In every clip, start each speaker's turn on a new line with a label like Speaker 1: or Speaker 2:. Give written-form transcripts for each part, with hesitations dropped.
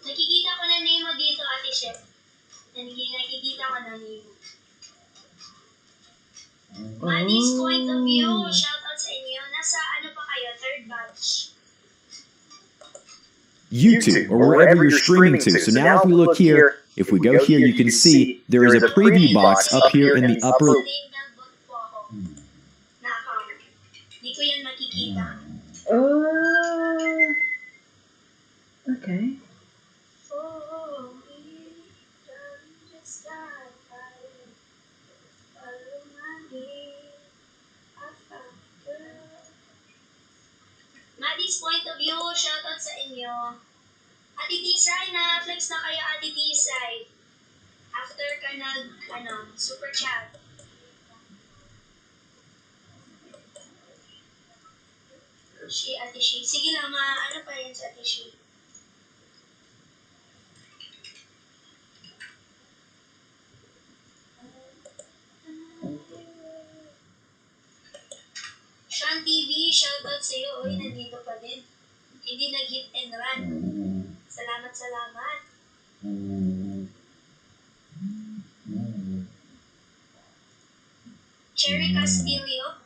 Speaker 1: Nakikita ko na name mo dito, Ate Chef. Nakikita ko na name mo. Maddie's Point of View. Shoutout sa inyo. Nasa ano pa kayo? Third batch.
Speaker 2: YouTube, or wherever you're streaming to. So now if we look here, if we go here, you can see there is a preview box up here in the upper.
Speaker 1: Hindi ko yan makikita.
Speaker 3: Okay.
Speaker 1: Maddie's Point of View, shoutout sa inyo. Ate Tisay, na-flex na kayo, Ate Tisay. After ka super chat. Ate Shi. Sige lang, ano pa yan sa Ate Shi? Sean TV, shoutout sa iyo. Uy, nandito pa din. Hindi nag-hit and run. Salamat. Cherry Castillo.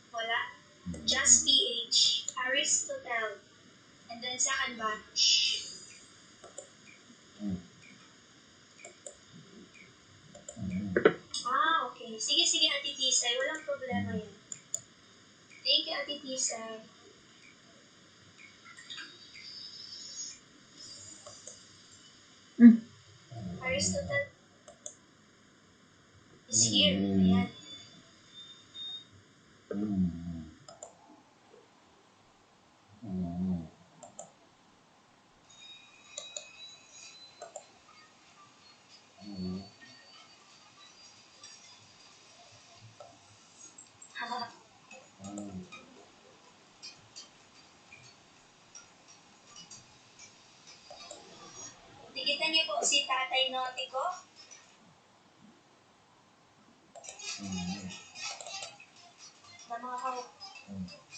Speaker 1: Wala. Just PH. Aristotle. And then second batch. Okay. Sige, Ate Tisay. Walang problema yan. Thank you, Ate Tisay. Aristotle is here. Ayan. Nakita niyo po si Tatay Noti ko?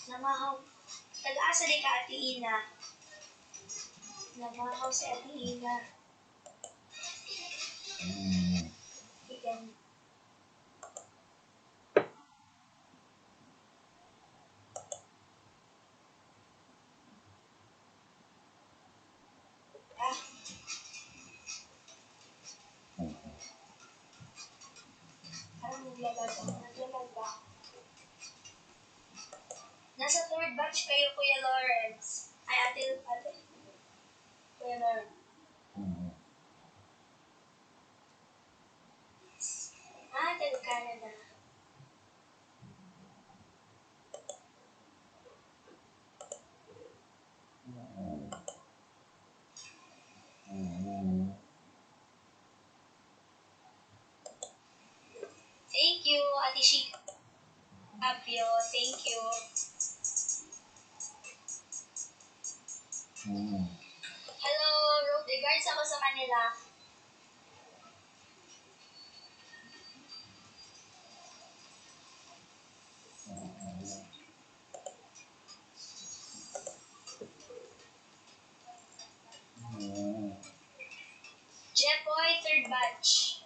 Speaker 1: Namahaw. Taga-asa din ka, Ate Ina. Namahaw si Ate Ina. Ikan. Parang naglalag ba? Nasa third batch kayo, Kuya Lawrence. Ay, ate. Kuya Lawrence. Taga Canada. Thank you, Ate Shik. Apio, thank you. Hello, regards ako sa kanila. Jepoy, third batch.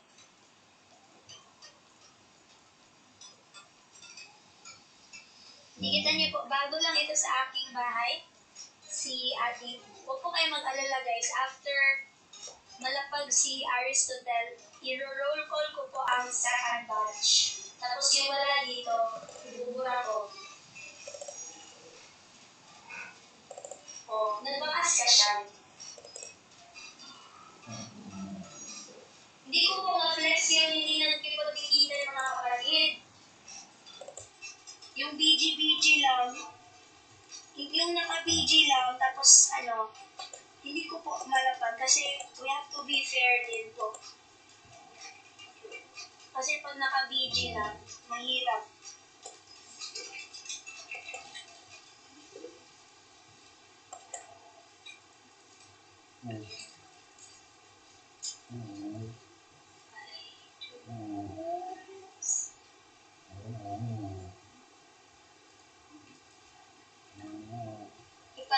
Speaker 1: Nakita niyo po, bago lang ito sa aking bahay. Si Ate, huwag po kayo mag-alala guys. After malapag si Aristotle, i-roll call ko po ang second batch. Tapos yung wala dito, ibubura ko. Nagbakas ka siya. Hindi ko po ma-flex yung hindi nagkipagkikita ng mga kapatid. Yung BG lang, yung naka-BG lang, tapos hindi ko po malapag kasi we have to be fair din po. Kasi pag naka-BG lang, mahirap.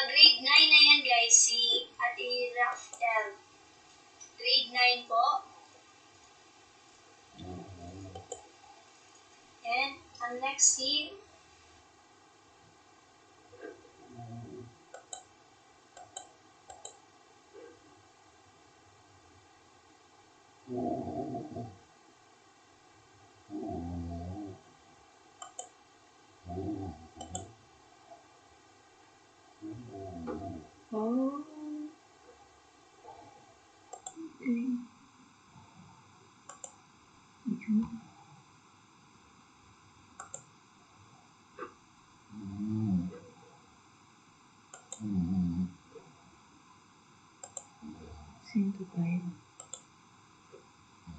Speaker 1: Grade 9 na yan guys, si Ate Rafael. Grade 9 po. And ang next team,
Speaker 3: Oh. Sino ba yun?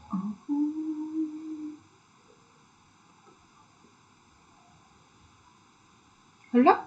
Speaker 3: Oh. Hala?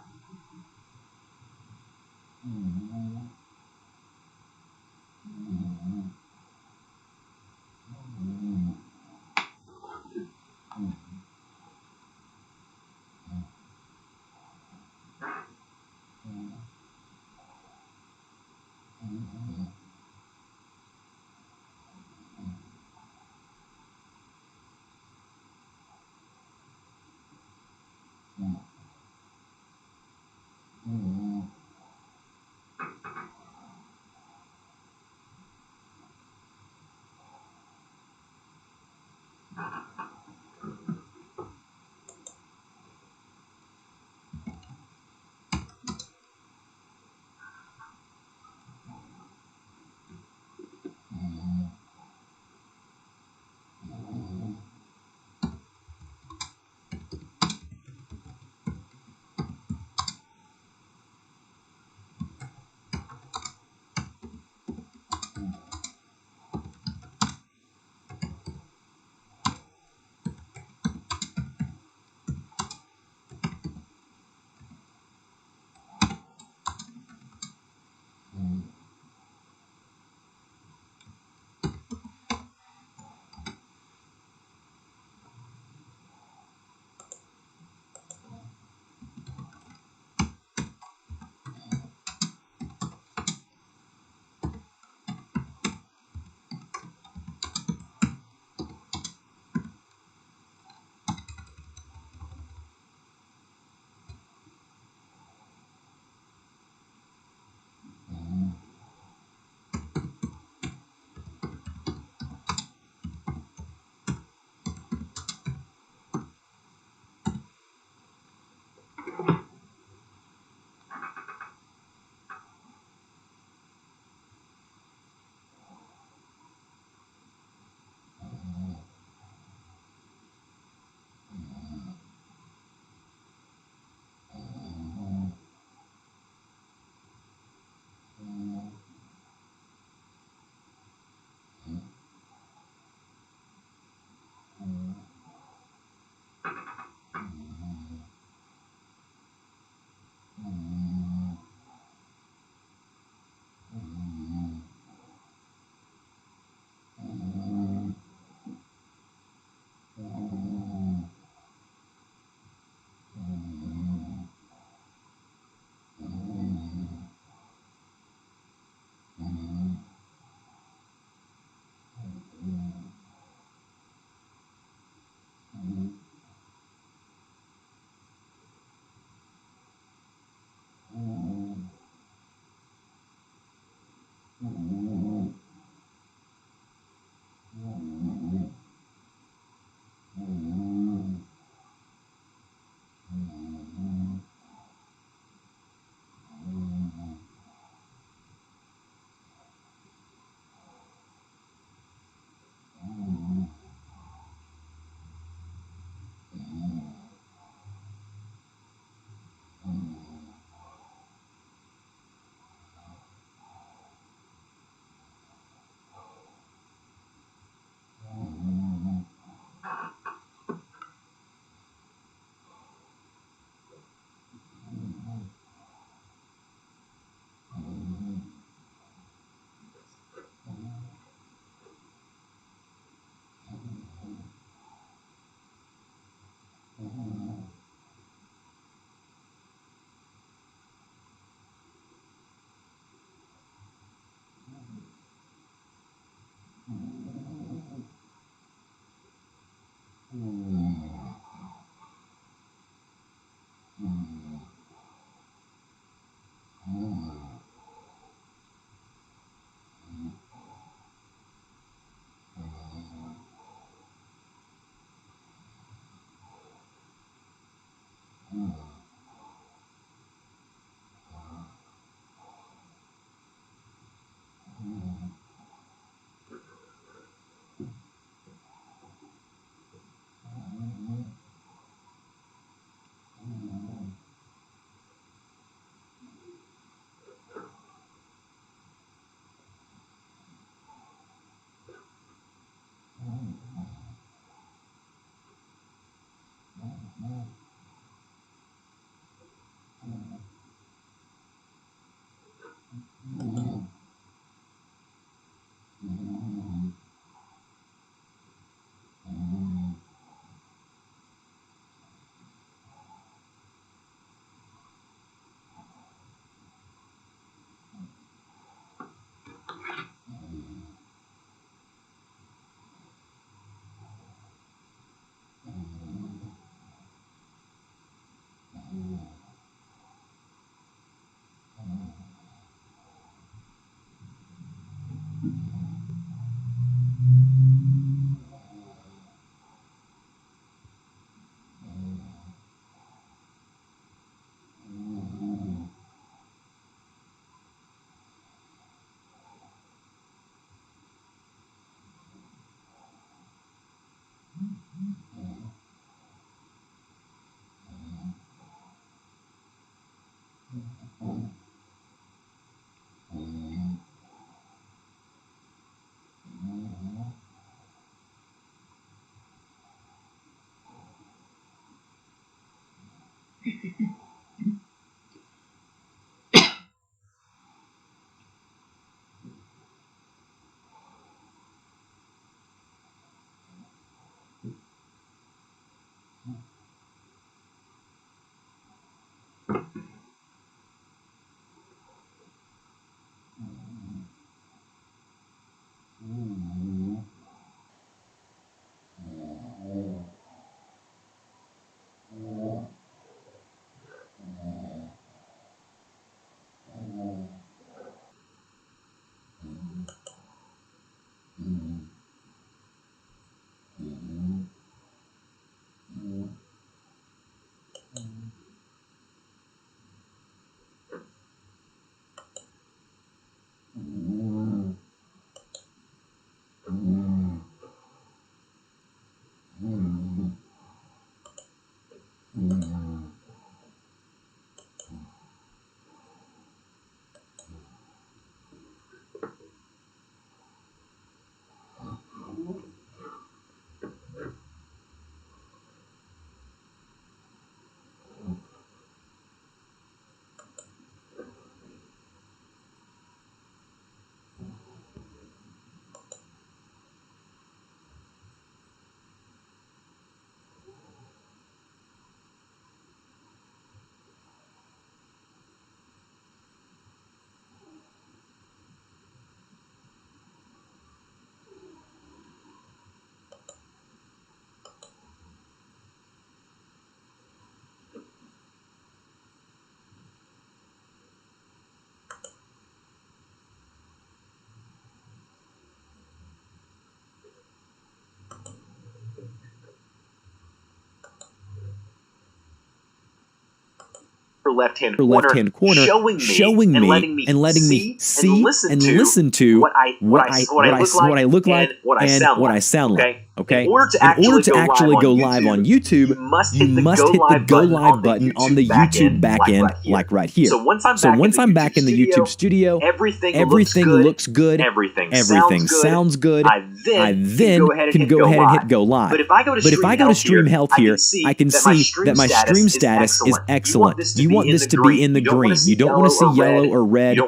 Speaker 4: left-hand
Speaker 2: left-hand corner
Speaker 4: showing me and letting me see and listen to what I look like and what I sound like.
Speaker 2: Okay?
Speaker 4: In order to actually go live on YouTube, you must hit the go live button on the YouTube backend,
Speaker 2: like right here.
Speaker 4: So once I'm back in the YouTube studio,
Speaker 2: everything looks good,
Speaker 4: everything
Speaker 2: sounds good.
Speaker 4: I then
Speaker 2: can go ahead and hit go live.
Speaker 4: But if I go to Stream Health here,
Speaker 2: I can see that my stream status is excellent. You want this to be in the green. You don't want to see yellow or red.
Speaker 4: You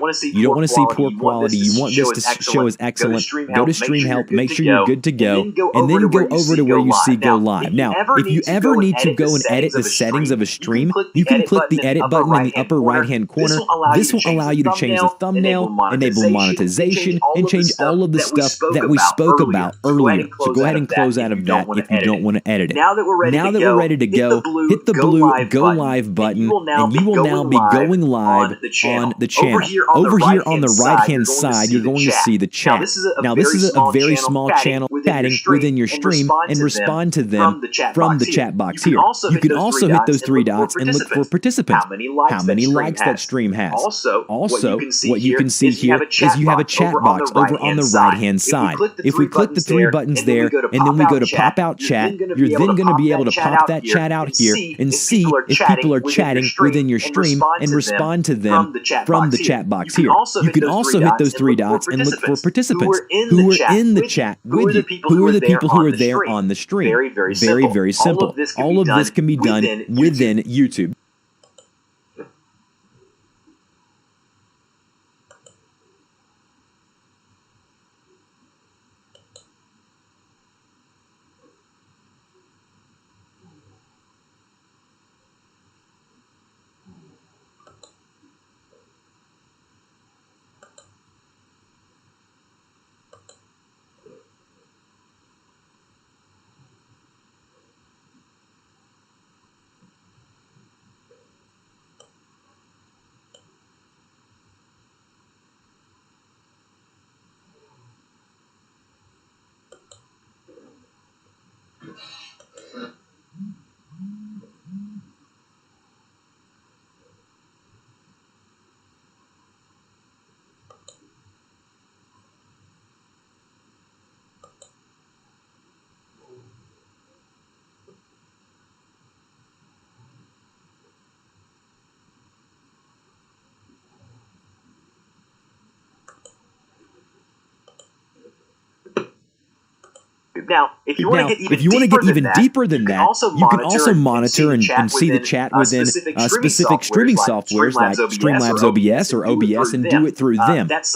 Speaker 4: don't want to see poor quality. You want this to show as excellent.
Speaker 2: Go to Stream Health, make sure you're good to go, and then go over to where you see go live. Now, if you ever need to go and edit the settings of a stream, you can click the edit button in the upper right-hand corner. This will allow you to change the thumbnail, enable monetization, and change all of the stuff that we spoke about earlier. So go ahead and close out of that if you don't want to edit it.
Speaker 4: Now that we're ready to go,
Speaker 2: hit the blue go live button, and you will now be going live on the channel. Over here on the right-hand side, you're going to see the chat. Now, this is a very small channel chatting within your stream and respond to them from the chat box here. You can also hit those three dots and look for participants. How many likes that stream has. Also, what you can see here is you have a chat box over on the right-hand side. If we click the three buttons there and then we go to pop out chat, you're then going to be able to pop that chat out here and see if people are chatting within your stream and respond to them from the chat box here. You can also hit those three dots and look for participants who are in the chat with you. Who are the people who are there on the stream? Very simple. All of this can be done within YouTube.
Speaker 4: Now, if you want to get even deeper than that,
Speaker 2: you can also monitor and see the chat within specific streaming softwares like Streamlabs OBS or OBS and do it through them. That's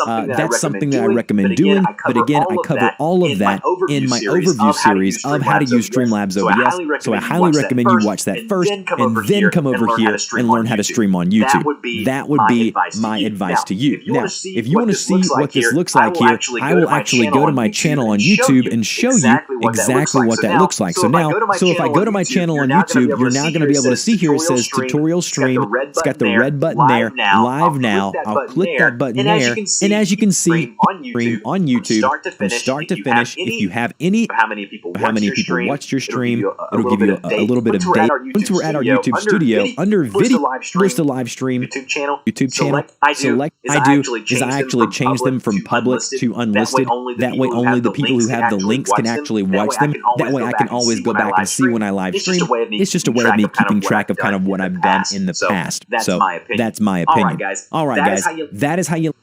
Speaker 2: something that I recommend doing. But again, I cover all of that in my overview series of how to use Streamlabs OBS. So I highly recommend you watch that first and then come over here and learn how to stream on YouTube. That would be my advice to you. Now, if you want to see what this looks like here, I will actually go to my channel on YouTube and show you exactly what that looks like. So if I go to my channel on YouTube, you're now going to be able to see here it says tutorial stream. It's got the red button there, live now. I'll click that button there, and as you can see, stream on YouTube from start to finish. If you have any, how many people watched your stream, it'll give you a little bit of data. Once we're at our YouTube studio, under video, list a live stream, YouTube channel. Select I actually change them from public to unlisted. That way only the people who have the links can actually watch them. That way I can always go back and see when I live stream. It's just a way of me keeping track of kind of what I've done in the past. So that's my opinion. All right, guys. That is how you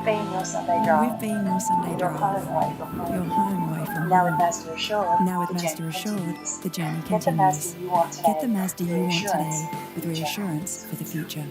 Speaker 3: paying your Sunday drive.
Speaker 5: We've been your Sunday
Speaker 3: You're
Speaker 5: drive.
Speaker 3: home away from home.
Speaker 5: You're home away from
Speaker 3: Now with
Speaker 5: home.
Speaker 3: Mazda Assured,
Speaker 5: Now with
Speaker 3: the
Speaker 5: Mazda
Speaker 3: journey
Speaker 5: Assured,
Speaker 3: continues.
Speaker 5: the journey
Speaker 3: Get the
Speaker 5: continues.
Speaker 3: Mazda you want today.
Speaker 5: Get the Mazda you want
Speaker 3: Reassurance
Speaker 5: today with
Speaker 3: for the future.
Speaker 5: reassurance for the future.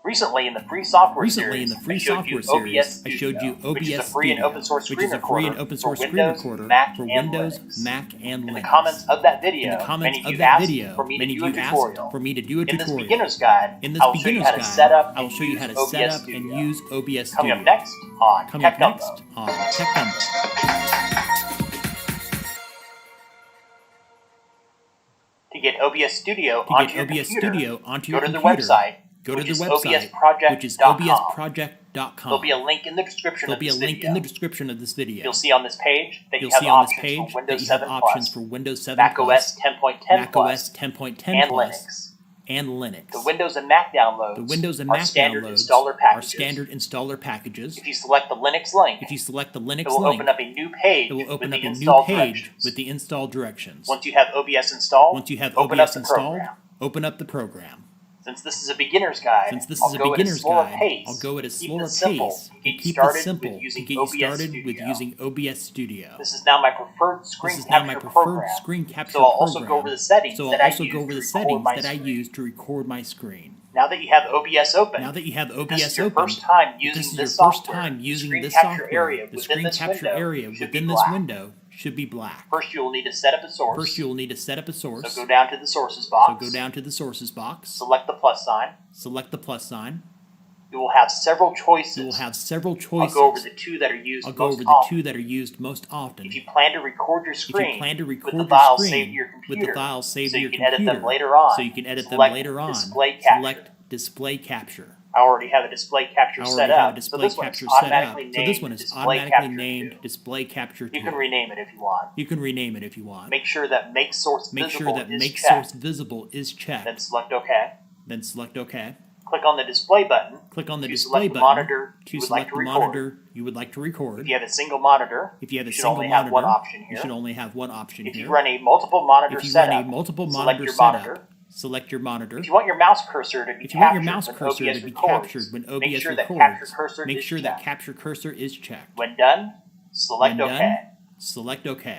Speaker 4: Recently in the free software
Speaker 2: Recently,
Speaker 4: series,
Speaker 2: in the free
Speaker 4: I showed
Speaker 2: software
Speaker 4: you
Speaker 2: series,
Speaker 4: OBS
Speaker 2: I showed you
Speaker 4: Studio, which is a
Speaker 2: OBS
Speaker 4: free and
Speaker 2: Studio,
Speaker 4: open source
Speaker 2: which
Speaker 4: screen
Speaker 2: is a free and
Speaker 4: recorder
Speaker 2: open
Speaker 4: for
Speaker 2: source screen
Speaker 4: Windows,
Speaker 2: recorder
Speaker 4: Mac,
Speaker 2: for
Speaker 4: and
Speaker 2: Windows,
Speaker 4: Linux.
Speaker 2: Mac, and
Speaker 4: In the
Speaker 2: Linux.
Speaker 4: comments of that video,
Speaker 2: In the comments
Speaker 4: many of
Speaker 2: of
Speaker 4: you
Speaker 2: that
Speaker 4: asked
Speaker 2: video,
Speaker 4: for me to
Speaker 2: many of
Speaker 4: do a
Speaker 2: you asked
Speaker 4: tutorial.
Speaker 2: for me to do a
Speaker 4: In this
Speaker 2: tutorial.
Speaker 4: beginner's guide,
Speaker 2: In this
Speaker 4: I will show you
Speaker 2: beginner's
Speaker 4: how to
Speaker 2: guide,
Speaker 4: set up
Speaker 2: I will
Speaker 4: and
Speaker 2: show you
Speaker 4: use
Speaker 2: how to
Speaker 4: OBS
Speaker 2: set up
Speaker 4: Studio.
Speaker 2: and use OBS
Speaker 4: Coming
Speaker 2: Studio.
Speaker 4: up next on
Speaker 2: Coming
Speaker 4: Tech
Speaker 2: up
Speaker 4: Gumbo.
Speaker 2: next on Tech Gumbo.
Speaker 4: To get OBS Studio
Speaker 2: To
Speaker 4: onto
Speaker 2: get
Speaker 4: your
Speaker 2: OBS
Speaker 4: computer,
Speaker 2: Studio onto
Speaker 4: go
Speaker 2: your
Speaker 4: to the
Speaker 2: computer,
Speaker 4: website,
Speaker 2: go to
Speaker 4: which
Speaker 2: the
Speaker 4: is
Speaker 2: website, which is
Speaker 4: obsproject.com.
Speaker 2: obsproject.com.
Speaker 4: There'll be a link in the description
Speaker 2: There'll
Speaker 4: of
Speaker 2: be a
Speaker 4: this
Speaker 2: link
Speaker 4: video.
Speaker 2: in the description of this video.
Speaker 4: You'll see on this page that you
Speaker 2: You'll
Speaker 4: have
Speaker 2: see on this
Speaker 4: options
Speaker 2: page
Speaker 4: for
Speaker 2: that
Speaker 4: Windows
Speaker 2: you have
Speaker 4: 7
Speaker 2: options
Speaker 4: Plus,
Speaker 2: for Windows 7
Speaker 4: Mac
Speaker 2: Plus,
Speaker 4: OS 10.10
Speaker 2: Mac
Speaker 4: Plus,
Speaker 2: OS 10.10
Speaker 4: and
Speaker 2: Plus,
Speaker 4: Linux.
Speaker 2: and Linux.
Speaker 4: The Windows and Mac downloads
Speaker 2: The Windows and
Speaker 4: are
Speaker 2: Mac
Speaker 4: standard
Speaker 2: downloads
Speaker 4: installer packages.
Speaker 2: are standard installer packages.
Speaker 4: If you select the Linux link,
Speaker 2: If you select the Linux
Speaker 4: it will
Speaker 2: link,
Speaker 4: open up a new page
Speaker 2: it will open
Speaker 4: with
Speaker 2: up
Speaker 4: the
Speaker 2: a new
Speaker 4: install
Speaker 2: page
Speaker 4: directions.
Speaker 2: with the install directions.
Speaker 4: Once you have OBS installed,
Speaker 2: Once you have
Speaker 4: open up
Speaker 2: OBS
Speaker 4: the
Speaker 2: installed,
Speaker 4: program.
Speaker 2: open up the program.
Speaker 4: Since this is a beginner's guide,
Speaker 2: Since this
Speaker 4: I'll
Speaker 2: is a
Speaker 4: go
Speaker 2: beginner's
Speaker 4: at a slower
Speaker 2: guide,
Speaker 4: pace.
Speaker 2: I'll go at a
Speaker 4: Keep
Speaker 2: slower
Speaker 4: this simple
Speaker 2: pace
Speaker 4: to
Speaker 2: and
Speaker 4: get you
Speaker 2: keep
Speaker 4: started
Speaker 2: this simple
Speaker 4: with
Speaker 2: to
Speaker 4: using
Speaker 2: get you
Speaker 4: OBS
Speaker 2: started with
Speaker 4: Studio.
Speaker 2: using OBS Studio.
Speaker 4: This is now my preferred screen
Speaker 2: This is now my
Speaker 4: capture
Speaker 2: preferred
Speaker 4: program.
Speaker 2: screen capture
Speaker 4: So I'll
Speaker 2: program.
Speaker 4: also go over the settings
Speaker 2: So
Speaker 4: that
Speaker 2: I'll
Speaker 4: I
Speaker 2: also
Speaker 4: use
Speaker 2: go over
Speaker 4: to
Speaker 2: the
Speaker 4: record
Speaker 2: settings
Speaker 4: my
Speaker 2: that I
Speaker 4: screen.
Speaker 2: use to record my screen.
Speaker 4: Now that you have OBS open,
Speaker 2: Now that you have OBS
Speaker 4: this is your
Speaker 2: open,
Speaker 4: first time
Speaker 2: if
Speaker 4: using
Speaker 2: this is
Speaker 4: this
Speaker 2: your first
Speaker 4: software,
Speaker 2: time using
Speaker 4: screen
Speaker 2: this
Speaker 4: capture
Speaker 2: software,
Speaker 4: area
Speaker 2: the
Speaker 4: within
Speaker 2: screen
Speaker 4: this
Speaker 2: capture
Speaker 4: window
Speaker 2: area
Speaker 4: should
Speaker 2: within
Speaker 4: be
Speaker 2: this
Speaker 4: black.
Speaker 2: window should be black.
Speaker 4: First, you will need to set up a source.
Speaker 2: First, you will need to set up a source.
Speaker 4: So go down to the sources box.
Speaker 2: So go down to the sources box.
Speaker 4: Select the plus sign.
Speaker 2: Select the plus sign.
Speaker 4: You will have several choices.
Speaker 2: You will have several
Speaker 4: I'll
Speaker 2: choices.
Speaker 4: go over the two that are used
Speaker 2: I'll go
Speaker 4: most
Speaker 2: over the
Speaker 4: often.
Speaker 2: two that are used most often.
Speaker 4: If you plan to record your
Speaker 2: If
Speaker 4: screen
Speaker 2: you plan to record
Speaker 4: with the
Speaker 2: your
Speaker 4: files
Speaker 2: screen
Speaker 4: saved to your computer,
Speaker 2: with the files saved
Speaker 4: so
Speaker 2: to
Speaker 4: you
Speaker 2: your
Speaker 4: can
Speaker 2: computer,
Speaker 4: edit them later on,
Speaker 2: so you can edit them
Speaker 4: select
Speaker 2: later on,
Speaker 4: Display Capture.
Speaker 2: select Display Capture.
Speaker 4: I already have a display capture
Speaker 2: I
Speaker 4: set
Speaker 2: already have a
Speaker 4: up, so
Speaker 2: display
Speaker 4: this one is
Speaker 2: capture set up.
Speaker 4: automatically
Speaker 2: So this
Speaker 4: named
Speaker 2: one is
Speaker 4: Display
Speaker 2: automatically
Speaker 4: Capture
Speaker 2: named
Speaker 4: 2.
Speaker 2: Display Capture 2.
Speaker 4: You can rename it if you want.
Speaker 2: You can rename it if you want.
Speaker 4: Make sure that Make Source
Speaker 2: Make
Speaker 4: Visible
Speaker 2: sure that
Speaker 4: is
Speaker 2: Make
Speaker 4: checked.
Speaker 2: Source Visible is checked.
Speaker 4: Then select OK.
Speaker 2: Then select OK.
Speaker 4: Click on the display button.
Speaker 2: Click on the
Speaker 4: to
Speaker 2: display
Speaker 4: select the
Speaker 2: button
Speaker 4: monitor
Speaker 2: to
Speaker 4: you would
Speaker 2: select
Speaker 4: like to
Speaker 2: the
Speaker 4: record.
Speaker 2: monitor you would like to record.
Speaker 4: If you have a single monitor,
Speaker 2: If you have a
Speaker 4: you should
Speaker 2: single
Speaker 4: only
Speaker 2: monitor,
Speaker 4: have one option
Speaker 2: you
Speaker 4: here.
Speaker 2: should only have one option
Speaker 4: If
Speaker 2: here.
Speaker 4: you run a multiple monitor
Speaker 2: If you
Speaker 4: setup,
Speaker 2: run a multiple
Speaker 4: select
Speaker 2: monitor
Speaker 4: your
Speaker 2: setup,
Speaker 4: monitor.
Speaker 2: select your monitor.
Speaker 4: If you want your mouse cursor to be
Speaker 2: If you want your
Speaker 4: captured
Speaker 2: mouse
Speaker 4: when
Speaker 2: cursor
Speaker 4: OBS
Speaker 2: to be
Speaker 4: records,
Speaker 2: captured when OBS
Speaker 4: make sure that
Speaker 2: records,
Speaker 4: capture cursor
Speaker 2: make
Speaker 4: is
Speaker 2: sure that
Speaker 4: checked.
Speaker 2: capture cursor is checked.
Speaker 4: When done, select
Speaker 2: When
Speaker 4: OK.
Speaker 2: done, select OK.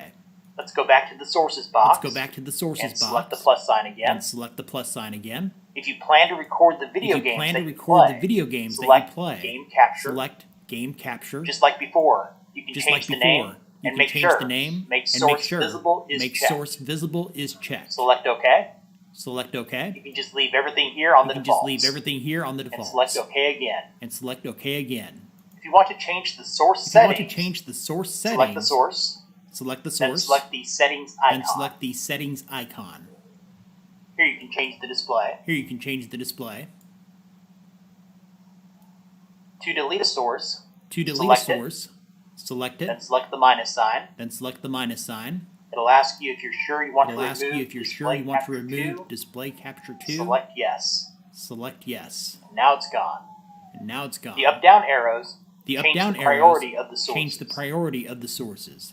Speaker 4: Let's go back to the sources box.
Speaker 2: Let's go back to the sources
Speaker 4: and
Speaker 2: box.
Speaker 4: select the plus sign again.
Speaker 2: And select the plus sign again.
Speaker 4: If you plan to record the video
Speaker 2: If you
Speaker 4: games
Speaker 2: plan
Speaker 4: that
Speaker 2: to
Speaker 4: you
Speaker 2: record
Speaker 4: play,
Speaker 2: the video games that
Speaker 4: select
Speaker 2: you play,
Speaker 4: Game Capture.
Speaker 2: select Game Capture.
Speaker 4: Just like before, you can
Speaker 2: Just
Speaker 4: change
Speaker 2: like
Speaker 4: the
Speaker 2: before,
Speaker 4: name
Speaker 2: you
Speaker 4: and
Speaker 2: can
Speaker 4: make
Speaker 2: change
Speaker 4: sure
Speaker 2: the name
Speaker 4: Make
Speaker 2: and
Speaker 4: Source
Speaker 2: make sure
Speaker 4: Visible is
Speaker 2: Make
Speaker 4: checked.
Speaker 2: Source Visible is checked.
Speaker 4: Select OK.
Speaker 2: Select OK.
Speaker 4: You can just leave everything here on
Speaker 2: You
Speaker 4: the
Speaker 2: can
Speaker 4: defaults.
Speaker 2: just leave everything here on the
Speaker 4: And
Speaker 2: defaults.
Speaker 4: select OK again.
Speaker 2: And select OK again.
Speaker 4: If you want to change the source
Speaker 2: If you
Speaker 4: settings,
Speaker 2: want to change the source
Speaker 4: select
Speaker 2: settings,
Speaker 4: the source,
Speaker 2: select the
Speaker 4: then
Speaker 2: source,
Speaker 4: select the settings icon.
Speaker 2: then select the settings icon.
Speaker 4: Here you can change the display.
Speaker 2: Here you can change the display.
Speaker 4: To delete a source,
Speaker 2: To delete
Speaker 4: select
Speaker 2: a
Speaker 4: it,
Speaker 2: source, select
Speaker 4: then
Speaker 2: it,
Speaker 4: select the minus sign.
Speaker 2: then select the minus sign.
Speaker 4: It'll ask you if you're sure you want
Speaker 2: It'll
Speaker 4: to
Speaker 2: ask
Speaker 4: remove
Speaker 2: you if you're sure you want to
Speaker 4: Display Capture
Speaker 2: remove
Speaker 4: 2.
Speaker 2: Display Capture 2.
Speaker 4: Select yes.
Speaker 2: Select yes.
Speaker 4: Now it's gone.
Speaker 2: And now it's gone.
Speaker 4: The up-down arrows
Speaker 2: The
Speaker 4: change
Speaker 2: up-down
Speaker 4: the priority
Speaker 2: arrows
Speaker 4: of the sources.
Speaker 2: change the priority of the sources.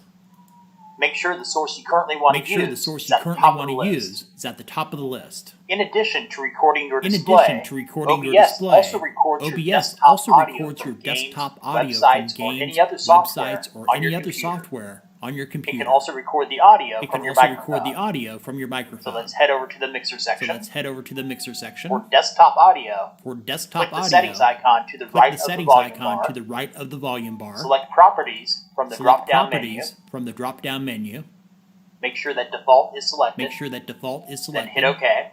Speaker 4: Make sure the source you currently want
Speaker 2: Make
Speaker 4: to
Speaker 2: sure
Speaker 4: use
Speaker 2: the source
Speaker 4: is
Speaker 2: you
Speaker 4: at the
Speaker 2: currently
Speaker 4: top of
Speaker 2: want
Speaker 4: the
Speaker 2: to
Speaker 4: list.
Speaker 2: use is at the top of the list.
Speaker 4: In addition to recording your
Speaker 2: In
Speaker 4: display,
Speaker 2: addition to recording your
Speaker 4: OBS
Speaker 2: display,
Speaker 4: also records your
Speaker 2: OBS
Speaker 4: desktop
Speaker 2: also
Speaker 4: audio
Speaker 2: records
Speaker 4: from
Speaker 2: your
Speaker 4: games,
Speaker 2: desktop audio from
Speaker 4: websites, or
Speaker 2: games,
Speaker 4: any other software
Speaker 2: websites, or
Speaker 4: on
Speaker 2: any
Speaker 4: your
Speaker 2: other
Speaker 4: computer.
Speaker 2: software on your
Speaker 4: It
Speaker 2: computer.
Speaker 4: can also record the audio
Speaker 2: It
Speaker 4: from
Speaker 2: can
Speaker 4: your
Speaker 2: also
Speaker 4: microphone.
Speaker 2: record the audio from your
Speaker 4: So
Speaker 2: microphone.
Speaker 4: let's head over to the mixer
Speaker 2: So
Speaker 4: section.
Speaker 2: let's head over to the mixer section.
Speaker 4: For desktop audio,
Speaker 2: For desktop
Speaker 4: click the
Speaker 2: audio,
Speaker 4: settings icon to the
Speaker 2: click
Speaker 4: right
Speaker 2: the
Speaker 4: of the
Speaker 2: settings
Speaker 4: volume
Speaker 2: icon
Speaker 4: bar.
Speaker 2: to the right of the volume bar.
Speaker 4: Select Properties from the
Speaker 2: Select
Speaker 4: drop-down menu.
Speaker 2: Properties from the drop-down menu.
Speaker 4: Make sure that Default is selected.
Speaker 2: Make sure that default is
Speaker 4: Then
Speaker 2: selected.
Speaker 4: hit OK.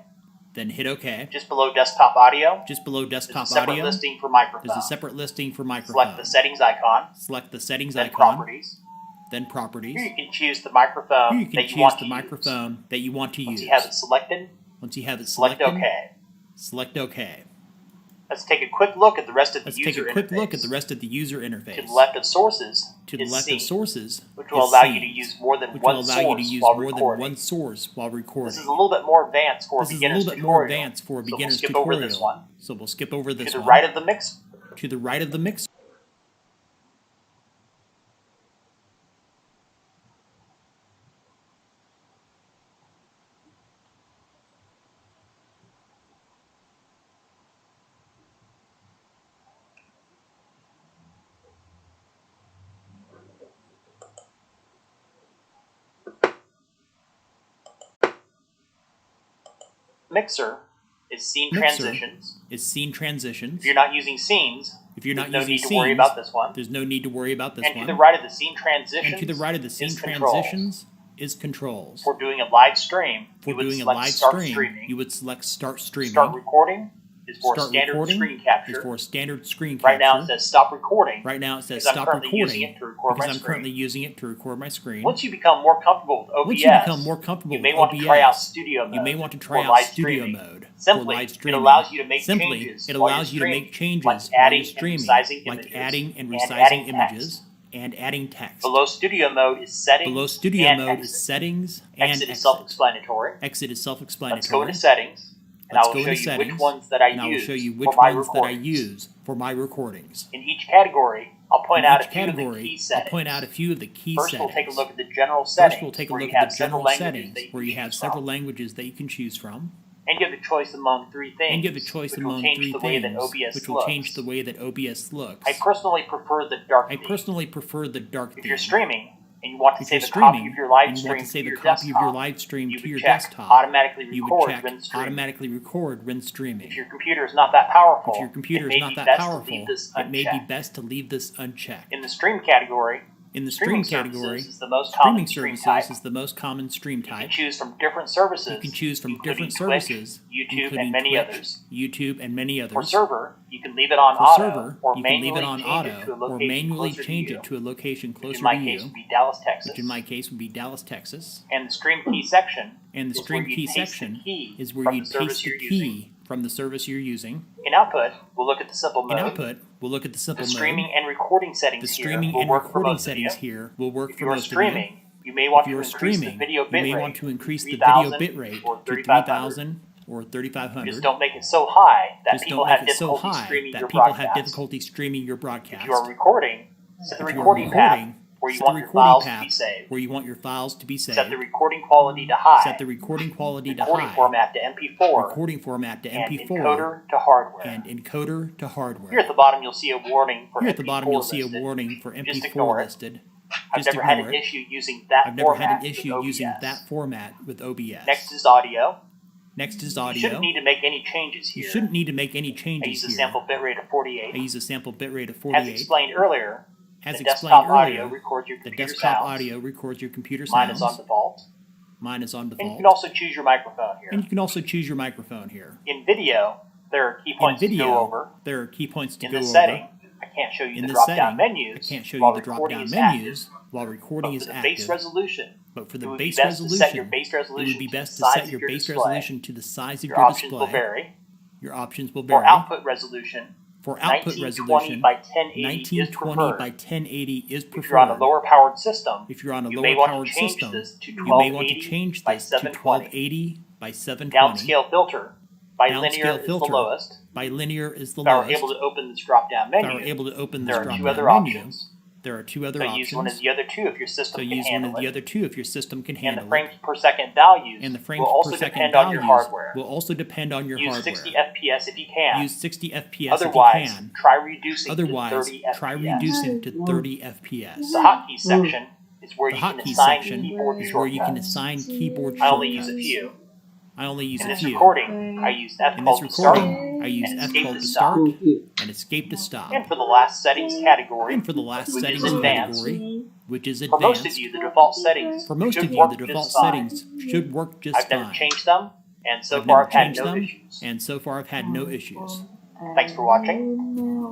Speaker 2: Then hit OK.
Speaker 4: Just below desktop audio,
Speaker 2: Just below
Speaker 4: there's
Speaker 2: desktop
Speaker 4: a separate
Speaker 2: audio,
Speaker 4: listing for microphone.
Speaker 2: there's a separate listing for microphone.
Speaker 4: Select the settings icon,
Speaker 2: Select the settings
Speaker 4: then
Speaker 2: icon,
Speaker 4: Properties.
Speaker 2: then Properties.
Speaker 4: Here you can choose the microphone
Speaker 2: Here you can
Speaker 4: that you
Speaker 2: choose
Speaker 4: want
Speaker 2: the
Speaker 4: to
Speaker 2: microphone that you want to
Speaker 4: use. Once
Speaker 2: use.
Speaker 4: you have it selected,
Speaker 2: Once you have it
Speaker 4: select
Speaker 2: selected,
Speaker 4: OK.
Speaker 2: select OK.
Speaker 4: Let's take a quick look at the rest of the
Speaker 2: Let's
Speaker 4: user
Speaker 2: take a quick
Speaker 4: interface.
Speaker 2: look at the rest of the user interface.
Speaker 4: To the left of Sources
Speaker 2: To the
Speaker 4: is
Speaker 2: left
Speaker 4: Scene,
Speaker 2: of Sources
Speaker 4: which will
Speaker 2: is
Speaker 4: allow you to
Speaker 2: Scenes,
Speaker 4: use more than
Speaker 2: which
Speaker 4: one
Speaker 2: will allow you to
Speaker 4: source
Speaker 2: use
Speaker 4: while
Speaker 2: more than
Speaker 4: recording.
Speaker 2: one source while recording.
Speaker 4: This is a little bit more advanced for a
Speaker 2: This is a
Speaker 4: beginner's
Speaker 2: little bit more
Speaker 4: tutorial.
Speaker 2: advanced for a
Speaker 4: So we'll
Speaker 2: beginner's
Speaker 4: skip
Speaker 2: tutorial.
Speaker 4: over this one.
Speaker 2: So we'll skip over this
Speaker 4: To the
Speaker 2: one.
Speaker 4: right of the mix,
Speaker 2: To the right of the mix.
Speaker 4: Mixer is scene transitions. If you're not using scenes, there's no need to worry about this one. And to the right of the scene transitions
Speaker 2: is controls.
Speaker 4: For doing a live stream, you would select start streaming.
Speaker 2: You would select start streaming.
Speaker 4: Start recording is for standard screen capture. Right now it says stop recording. Because I'm currently using it to record my screen. Once you become more comfortable with OBS, you may want to try out studio mode. Simply, it allows you to make changes like adding and resizing images.
Speaker 2: And adding text.
Speaker 4: Below studio mode is settings. Exit is self-explanatory. Let's go into settings. And I will show you which ones that I use for my recordings. In each category, I'll point out a few of the key settings. First, we'll take a look at the general settings, where you have several languages that you can choose from. And you have a choice among three things, which will change the way that OBS looks. I personally prefer the dark theme. If you're streaming, and you want to save a copy of your live stream to your desktop, you would check automatically record when streaming. If your computer is not that powerful, it may be best to leave this unchecked. In the stream category, streaming services is the most common stream type. You can choose from different services, including Twitch, YouTube, and many others. For server, you can leave it on auto or manually change it to a location closer to you, which in my case would be Dallas, Texas. And the stream key section is where you paste the key from the service you're using. In output, we'll look at the simple mode. The streaming and recording settings here will work for most of you. If you are streaming, you may want to increase the video bitrate to 30,000 or 3,500. Just don't make it so high that people have difficulty streaming your broadcast. If you are recording, set the recording path where you want your files to be saved. Set the recording quality to high. Recording format to MP4. And encoder to hardware. Here at the bottom you'll see a warning for MP4 listed. I've never had an issue using that format with OBS. Next is audio. You shouldn't need to make any changes here. I use a sample bitrate of 48. As explained earlier, the desktop audio records your computer sounds. Mine is on default. And you can also choose your microphone here. In video, there are key points to go over. In this setting, I can't show you the drop-down menus while recording is active. But for the base resolution, it would be best to set your base resolution to the size of your display. Your options will vary. For output resolution, 1920 by 1080 is preferred. If you're on a lower powered system, you may want to change this to 1280 by 720. Downscale filter. Bilinear is the lowest. If I were able to open this drop-down menu, there are two other options. So use one of the other two if your system can handle it. And the frames per second values will also depend on your hardware. Use 60 FPS if you can. Otherwise, try reducing to 30 FPS. The hotkey section is where you can assign keyboard shortcuts. I only use a few. In this recording, I used F called to start and escape to stop. And for the last settings category, which is advanced, for most of you, the default settings should work just fine. I've never changed them, and so far I've had no issues. Thanks for watching.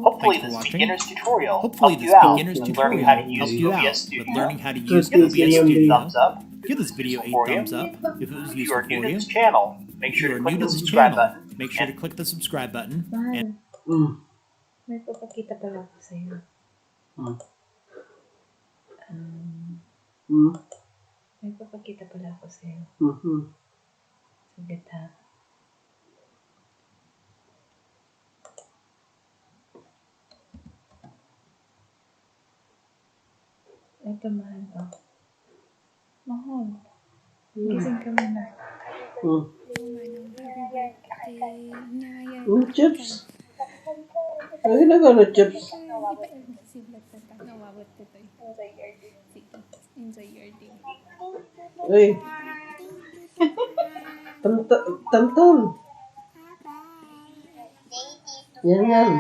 Speaker 4: Hopefully this beginner's tutorial helped you out with learning how to use OBS Studio. Thumbs up. Give this video a thumbs up if it was useful for you. If you are new to this channel, make sure to click the subscribe button. And
Speaker 3: may papakita pala ako sa'yo. May papakita pala ako sa'yo. Saglit ha. Ito, mahal ko. Mahal. Gising ka muna.
Speaker 6: Chips? Lagi na gano'n chips? Enjoy your day. Uy. Tantan. Yan.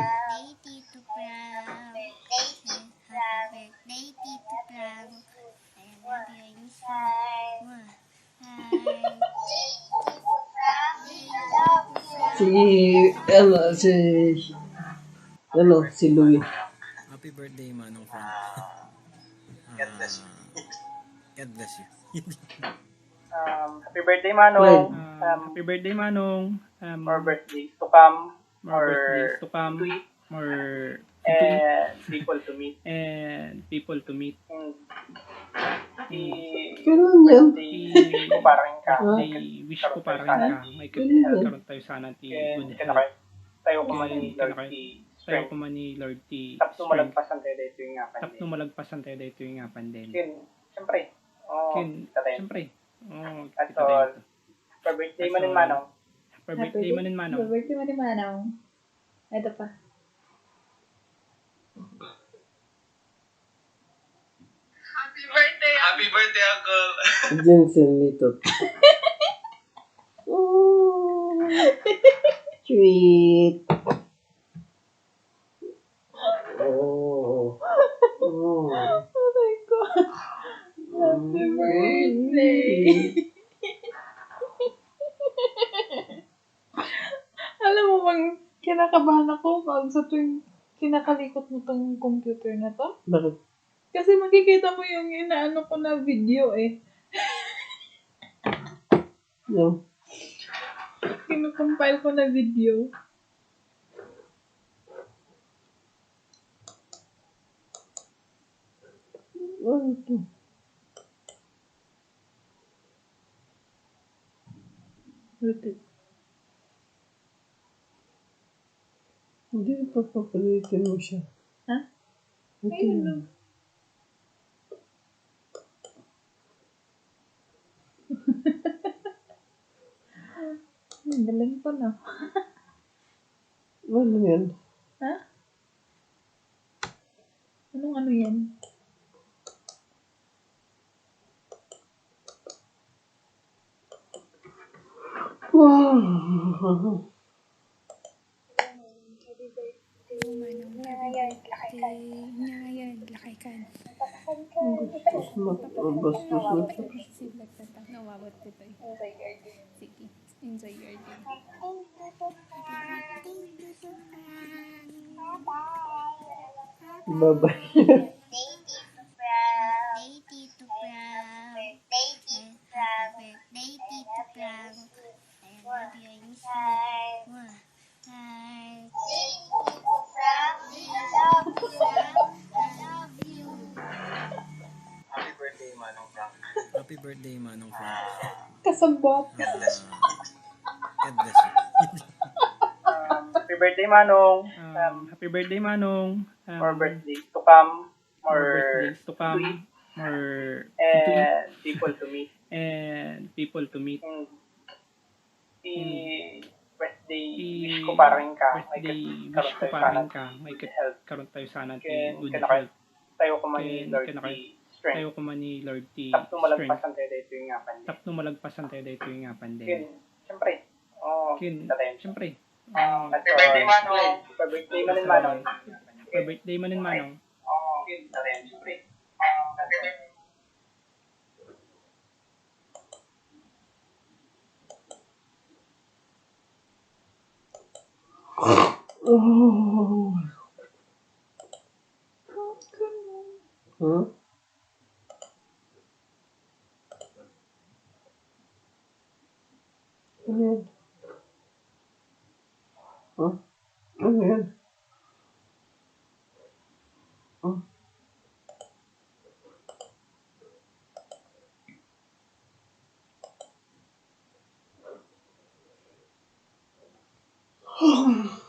Speaker 6: Si Louie.
Speaker 2: Happy birthday, Manong Frank.
Speaker 7: God bless you.
Speaker 2: God bless you.
Speaker 7: Happy birthday, Manong.
Speaker 4: Happy birthday, Manong.
Speaker 7: More birthdays to come.
Speaker 4: More birthdays to come.
Speaker 7: To eat.
Speaker 4: More
Speaker 7: And people to meet.
Speaker 4: and people to meet.
Speaker 6: Kailan yan?
Speaker 7: Wish ko parang ka.
Speaker 4: Wish ko parang ka. May karoon tayo sana ti good health.
Speaker 7: Tayo ko man ni Lord ti
Speaker 4: Tayo
Speaker 7: strength.
Speaker 4: ko man ni Lord ti
Speaker 7: Tapos malagpasan tayo dito yung nga
Speaker 4: Tapno malagpasan tayo dito yung nga pandemic.
Speaker 7: Siyempre.
Speaker 4: Siyempre.
Speaker 7: That's all. For birthday mo rin, Manong.
Speaker 4: For birthday mo rin, Manong.
Speaker 3: Birthday mo ni Manong. Ito pa.
Speaker 7: Happy birthday, Uncle!
Speaker 6: Jensen Litot. Oh, sweet. Oh.
Speaker 3: Oh my God. Happy birthday. Alam mo bang kinakabahan ako pag sa tuwing kinakalikot mo tong computer na to?
Speaker 6: Bakit?
Speaker 3: Kasi makikita mo yung inaano ko na video eh.
Speaker 6: Yung
Speaker 3: Kinukompile ko na video.
Speaker 6: ano to?
Speaker 3: Ito.
Speaker 6: Hindi pa papalitin mo siya.
Speaker 3: Ha?
Speaker 6: Ito
Speaker 3: Ayun
Speaker 6: yun.
Speaker 3: lang. Galing pa na.
Speaker 6: Ano yan?
Speaker 3: Ha? Anong ano yan?
Speaker 6: Wow.
Speaker 5: Ngayon, lakay
Speaker 6: Bastos na siya.
Speaker 5: Nawawat ito eh. Sige, enjoy your day.
Speaker 6: Bye-bye.
Speaker 7: Happy birthday, Manong Frank.
Speaker 2: Happy birthday, Manong Frank.
Speaker 3: Kasabot.
Speaker 2: God bless you.
Speaker 7: Happy birthday, Manong.
Speaker 4: Happy birthday, Manong.
Speaker 7: More birthdays to come.
Speaker 4: More
Speaker 7: More
Speaker 4: birthdays to come.
Speaker 7: to eat.
Speaker 4: More
Speaker 7: And people to meet.
Speaker 4: and people to meet.
Speaker 7: Birthday wish ko parang ka.
Speaker 4: Birthday wish ko parang ka. May karoon tayo sana ti good health.
Speaker 7: Tayo ko man ni Lord ti strength.
Speaker 4: Tayo ko man ni Lord ti
Speaker 7: Tapos
Speaker 4: strength.
Speaker 7: malagpasan tayo dito yung nga pandemic.
Speaker 4: Tapno malagpasan tayo dito yung nga pandemic.
Speaker 7: Siyempre.
Speaker 4: Siyempre.
Speaker 7: Happy birthday, Manong. Happy birthday mo rin, Manong.
Speaker 4: For birthday mo rin, Manong.
Speaker 7: Siyempre.
Speaker 6: Oh. Huh? Ano yan? Huh? Ano yan? Huh? Oh.